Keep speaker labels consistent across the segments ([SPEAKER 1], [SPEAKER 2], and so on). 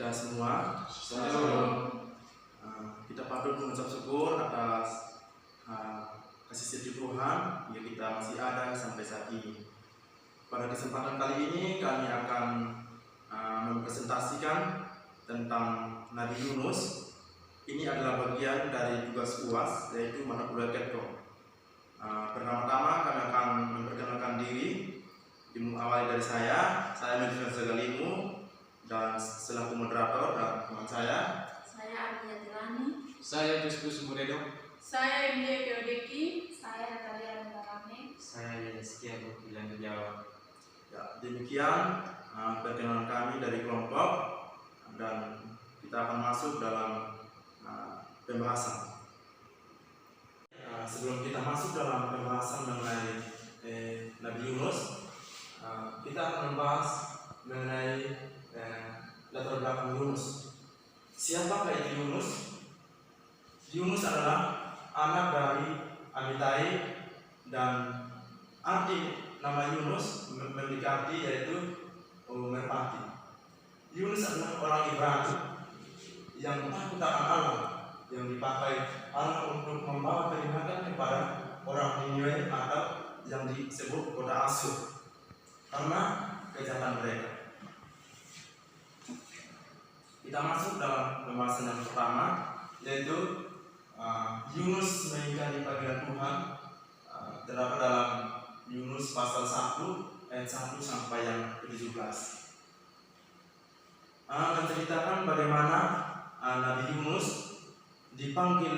[SPEAKER 1] kita semua. Kita patut mengucap syukur atas kasih setia Tuhan yang kita masih ada sampai saat ini. Pada kesempatan kali ini kami akan mempresentasikan tentang Nabi Yunus. Ini adalah bagian dari tugas UAS, yaitu mata kuliah Ketko. Pertama-tama kami akan memperkenalkan diri, dimulai dari saya Melvin Segalimu, dan selaku moderator dan teman saya
[SPEAKER 2] Ardia Tilani,
[SPEAKER 3] saya Justus Muredo,
[SPEAKER 2] saya Emilia Geodeki,
[SPEAKER 4] saya Natalia Mendarame,
[SPEAKER 3] saya Setia Bilang Jawa.
[SPEAKER 1] Ya, demikian perkenalan kami dari kelompok, dan kita akan masuk dalam pembahasan. Sebelum kita masuk dalam pembahasan mengenai Nabi Yunus, kita akan membahas mengenai latar belakang Yunus. Siapakah itu Yunus? Yunus adalah anak dari Amitai, dan arti nama Yunus mendekati yaitu merpati. Yunus adalah orang Ibrani yang takut akan Allah, yang dipakai Allah untuk membawa peringatan kepada orang Niniwe atau yang disebut kota Asyur karena kejahatan mereka. Kita masuk dalam pembahasan yang pertama, yaitu Yunus mengingkari panggilan Tuhan. Terdapat dalam Yunus pasal 1 ayat 1 sampai yang ke-17. Menceritakan bagaimana Nabi Yunus dipanggil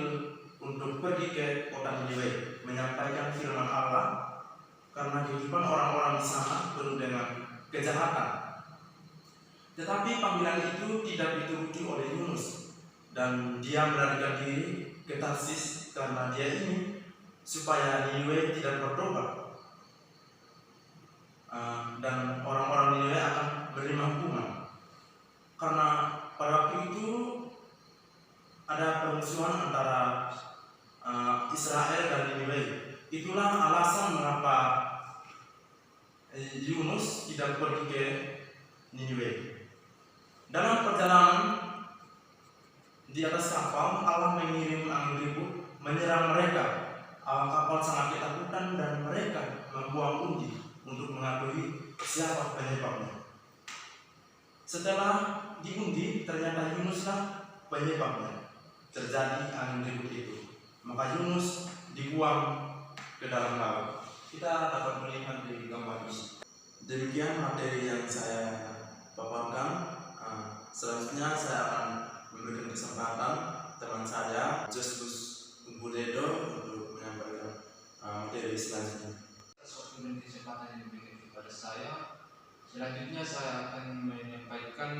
[SPEAKER 1] untuk pergi ke kota Niniwe menyampaikan firman Allah karena kehidupan orang-orang di sana penuh dengan kejahatan. Tetapi panggilan itu tidak dituruti oleh Yunus, dan dia melarikan diri ke Tarsis karena dia ingin supaya Niniwe tidak bertobat, dan orang-orang Niniwe akan menerima hukuman. Karena pada waktu itu ada permusuhan antara Israel dan Niniwe. Itulah alasan mengapa Yunus tidak pergi ke Niniwe. Dalam perjalanan di atas kapal, Allah mengirim angin ribut menyerang mereka. Awak kapal sangat ketakutan dan mereka membuang undi untuk mengetahui siapa penyebabnya. Setelah diundi, ternyata Yunuslah penyebabnya terjadi angin ribut itu. Maka Yunus dibuang ke dalam laut. Kita dapat melihat di gambar ini. Demikian materi yang saya paparkan. Selanjutnya saya akan memberikan kesempatan teman saya Justus Muredo untuk menyampaikan materi selanjutnya.
[SPEAKER 3] Atas kesempatan yang diberikan kepada saya, selanjutnya saya akan menyampaikan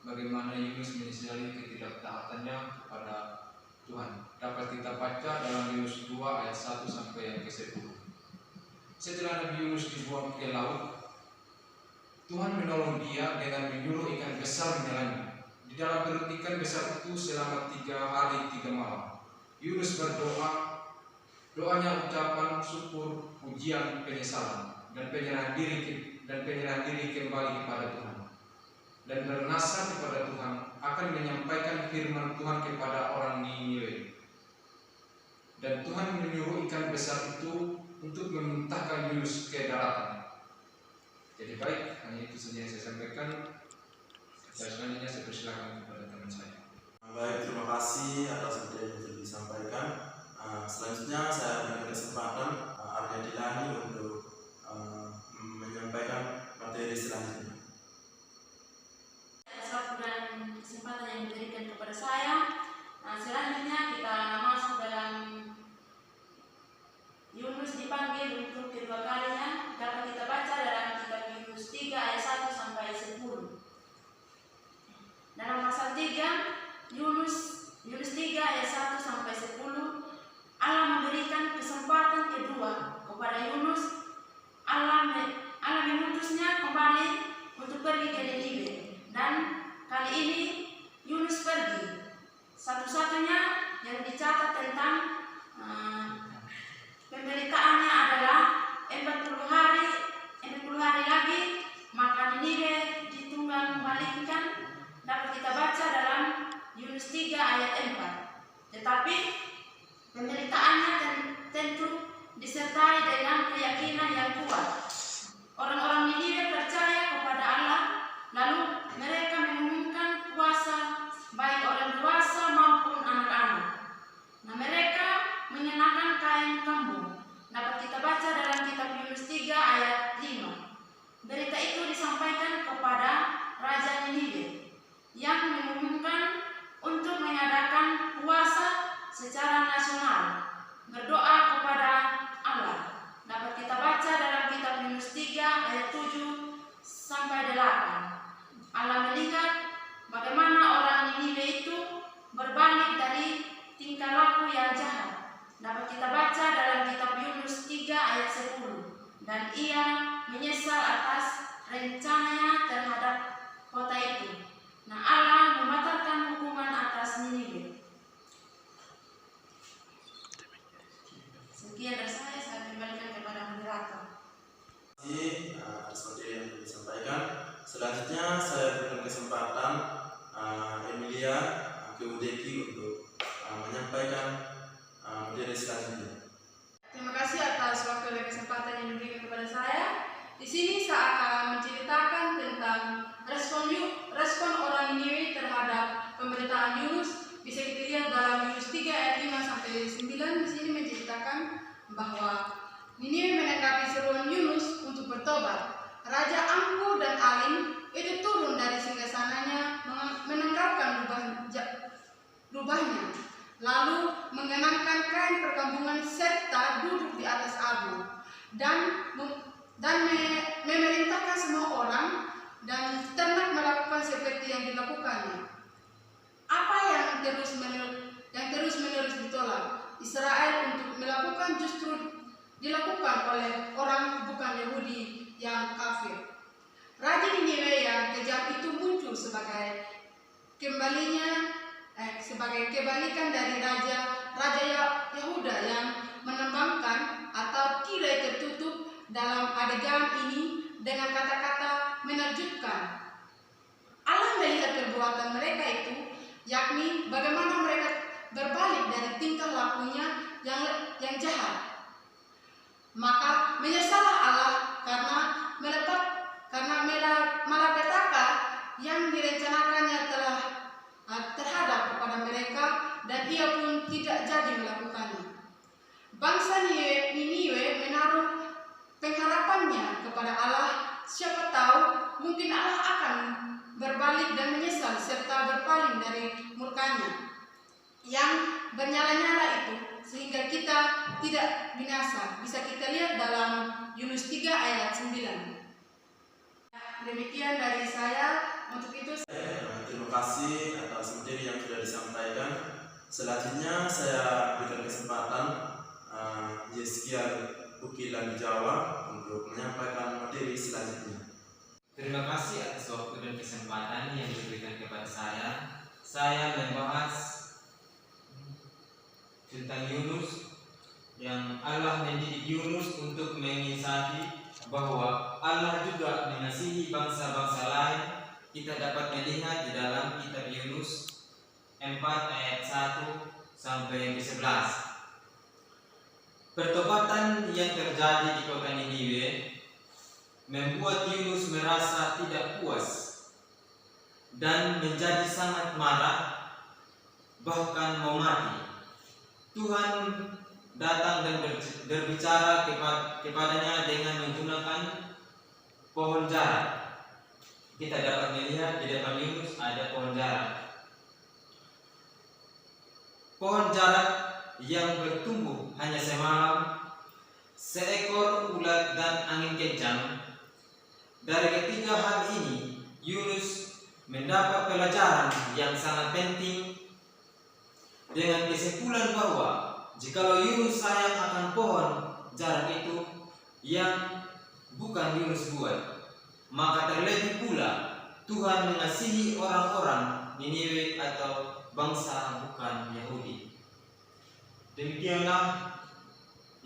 [SPEAKER 3] bagaimana Yunus menyesali ketidaktaatannya kepada Tuhan. Dapat kita baca dalam Yunus 2 ayat 1 sampai yang ke-10. Setelah Nabi Yunus dibuang ke laut, Tuhan menolong dia dengan menyuruh ikan besar menelannya. Di dalam perut ikan besar itu selama 3 hari 3 malam, Yunus berdoa. Doanya ucapan syukur, pujian, penyesalan, dan penyerahan diri kembali kepada Tuhan. Dan bernasar kepada Tuhan akan menyampaikan firman Tuhan kepada orang Niniwe. Dan Tuhan menyuruh ikan besar itu untuk memuntahkan Yunus ke daratan. Jadi baik, hanya itu saja yang saya sampaikan. Selanjutnya saya persilakan kepada teman saya.
[SPEAKER 1] Baik, terima kasih atas materi yang sudah disampaikan. Selanjutnya saya berikan kesempatan Ardia Tilani untuk menyampaikan materi selanjutnya.
[SPEAKER 2] atas waktu dan kesempatan yang diberikan kepada saya. Selanjutnya kita masuk dalam Yunus dipanggil untuk kedua kalinya. Dapat kita baca dalam kitab Yunus 3 ayat 1 sampai 10. Dalam pasal 3 Yunus 3 ayat 1 sampai 10, Allah memberikan kesempatan kedua kepada Yunus. Allah mengutusnya kembali untuk pergi ke Niniwe, dan kali ini Yunus pergi. Satu-satunya yang dicatat tentang pemberitaannya adalah 40 hari lagi maka Niniwe ditunggang malingkan. Dapat kita Allah melihat bagaimana orang Niniwe itu berbalik dari tingkah laku yang jahat. Dapat kita baca dalam kitab Yunus 3 ayat 10. Dan ia menyesal atas rencananya terhadap kota itu. Nah, Allah membatalkan hukuman atas Niniwe. Sekian dari saya kembalikan kepada moderator.
[SPEAKER 1] Seperti yang disampaikan. Selanjutnya saya berikan kesempatan Emilia Keudeki untuk menyampaikan materi selanjutnya.
[SPEAKER 4] Terima kasih atas waktu dan kesempatan yang diberikan kepada saya. Di sini saya akan menceritakan tentang respon orang Niniwe terhadap pemberitaan Yunus. Bisa kita lihat dalam Yunus 3 ayat 5 sampai 9. Di sini menceritakan bahwa Niniwe menanggapi seruan Yunus untuk bertobat. Raja Angku dan Alim itu turun dari singgasananya menanggalkan rubahnya, lalu mengenakan kain perkampungan serta duduk di atas abu dan memerintahkan semua orang dan ternak melakukan seperti yang dilakukannya. Apa yang terus menerus ditolak Israel untuk melakukan justru dilakukan oleh orang bukan Yahudi yang kafir. Raja Niniwe yang kejam itu muncul sebagai kebalikan dari Raja Yehuda yang menembangkan atau tirai tertutup dalam adegan ini dengan kata-kata menakjubkan. Allah melihat perbuatan mereka itu, yakni bagaimana mereka berbalik dari tingkah lakunya yang jahat. Maka menyesallah Allah karena malapetaka yang direncanakannya telah terhadap kepada mereka dan ia pun tidak jadi melakukannya. Bangsa Niniwe menaruh pengharapannya kepada Allah. Siapa tahu mungkin Allah akan berbalik dan menyesal serta berpaling dari murkanya yang bernyala-nyala itu sehingga kita tidak binasa. Bisa kita lihat dalam Yunus 3 ayat 9. Demikian dari saya. Untuk itu
[SPEAKER 1] Terima kasih atas materi yang sudah disampaikan. Selanjutnya saya berikan kesempatan Yeskia Ukilan Jawa untuk menyampaikan materi selanjutnya.
[SPEAKER 5] Terima kasih atas waktu dan kesempatan yang diberikan kepada saya. Saya membahas tentang Yunus, yang Allah mendidik Yunus untuk mengisahkan bahwa Allah juga mengasihi bangsa-bangsa lain. Kita dapat melihat di dalam kitab Yunus 4 ayat 1 sampai 11. Pertobatan yang terjadi di kota Niniwe membuat Yunus merasa tidak puas dan menjadi sangat marah, bahkan mau mati. Tuhan datang dan berbicara kepadanya dengan menggunakan pohon jarak. Kita dapat melihat di depan Yunus ada pohon jarak. Pohon jarak yang bertumbuh hanya semalam, seekor ulat dan angin kencang. Dari ketiga hal ini, Yunus mendapat pelajaran yang sangat penting dengan kesimpulan bahwa jikalau Yunus sayang akan pohon jarak itu yang bukan Yunus buat, maka terlebih pula Tuhan mengasihi orang-orang Niniwe atau bangsa bukan Yahudi. Demikianlah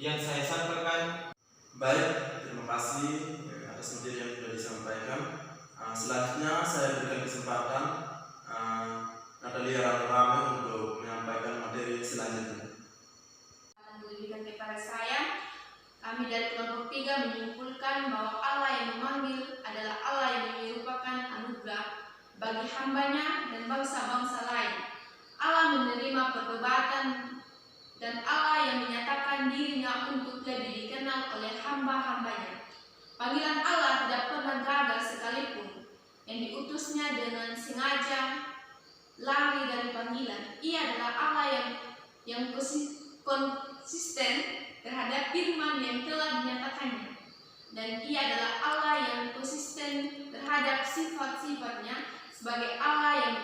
[SPEAKER 5] yang saya sampaikan.
[SPEAKER 1] Baik, terima kasih atas materi yang sudah disampaikan. Selanjutnya saya berikan kesempatan Natalia Rame untuk menyampaikan materi selanjutnya.
[SPEAKER 2] Diberikan kepada saya, kami dari kelompok 3 menyimpulkan bahwa Allah yang memanggil adalah Allah yang menyerupakan anugerah bagi hambanya dan bangsa-bangsa lain. Allah menerima pertobatan dan Allah yang menyatakan dirinya untuk lebih dikenal oleh hamba-hambanya. Panggilan Allah tidak pernah gagal sekalipun. Yang diutusnya dengan sengaja lari dari panggilan. Ia adalah Allah yang konsisten terhadap firman yang telah dinyatakannya, dan ia adalah Allah yang konsisten terhadap sifat-sifatnya sebagai Allah yang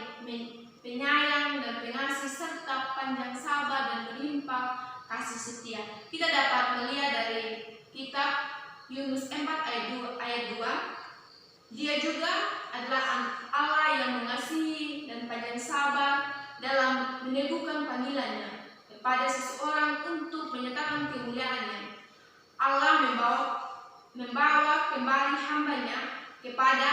[SPEAKER 2] penyayang dan pengasih serta panjang sabar dan berlimpah kasih setia. Kita dapat melihat dari kitab Yunus 4 ayat 2, Dia juga adalah Allah yang mengasihi dan panjang sabar dalam meneguhkan panggilannya kepada seseorang untuk menyatakan kemuliaannya. Allah membawa kembali hambanya kepada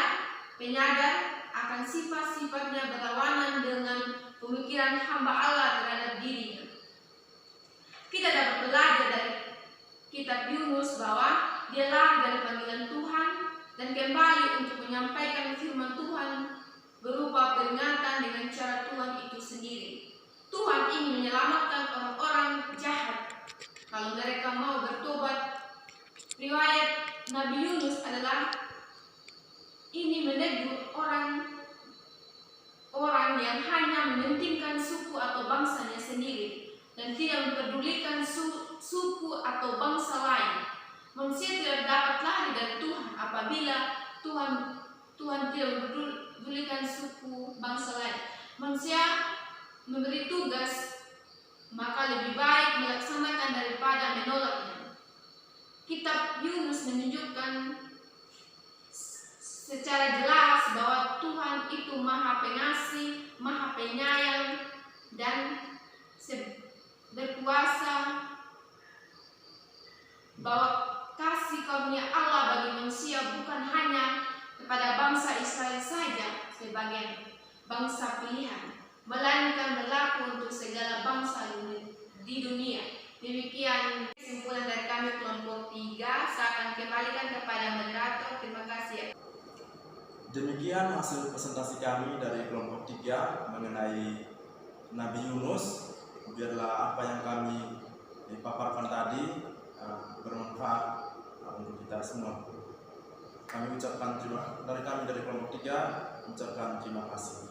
[SPEAKER 2] penyadar akan sifat-sifatnya berlawanan dengan pemikiran hamba Allah terhadap dirinya. Kita dapat belajar dari kitab Yunus bahwa dia lari dari panggilan Tuhan dan kembali untuk menyampaikan firman Tuhan berupa peringatan dengan cara Tuhan itu sendiri. Tuhan ingin menyelamatkan orang-orang jahat kalau mereka mau bertobat. Riwayat Nabi Yunus adalah ini menegur orang yang hanya mementingkan suku atau bangsanya sendiri dan tidak mempedulikan suku atau bangsa lain. Manusia tidak dapat lari dari Tuhan apabila Tuhan tidak mempedulikan suku bangsa lain. Manusia memberi tugas, maka lebih baik melaksanakan daripada menolaknya. Kitab Yunus menunjukkan secara jelas bahwa Tuhan itu Maha Pengasih, Maha Penyayang, dan berkuasa, bahwa kasih karunia Allah bagi manusia bukan hanya kepada bangsa Israel saja sebagai bangsa pilihan, melainkan berlaku untuk segala bangsa di dunia. Demikian kesimpulan dari kami kelompok 3. Saya akan kembalikan kepada moderator. Terima kasih.
[SPEAKER 1] Demikian hasil presentasi kami dari kelompok 3 mengenai Nabi Yunus. Biarlah apa yang kami paparkan tadi bermanfaat untuk kita semua. Kami ucapkan dari kelompok 3 ucapkan terima kasih.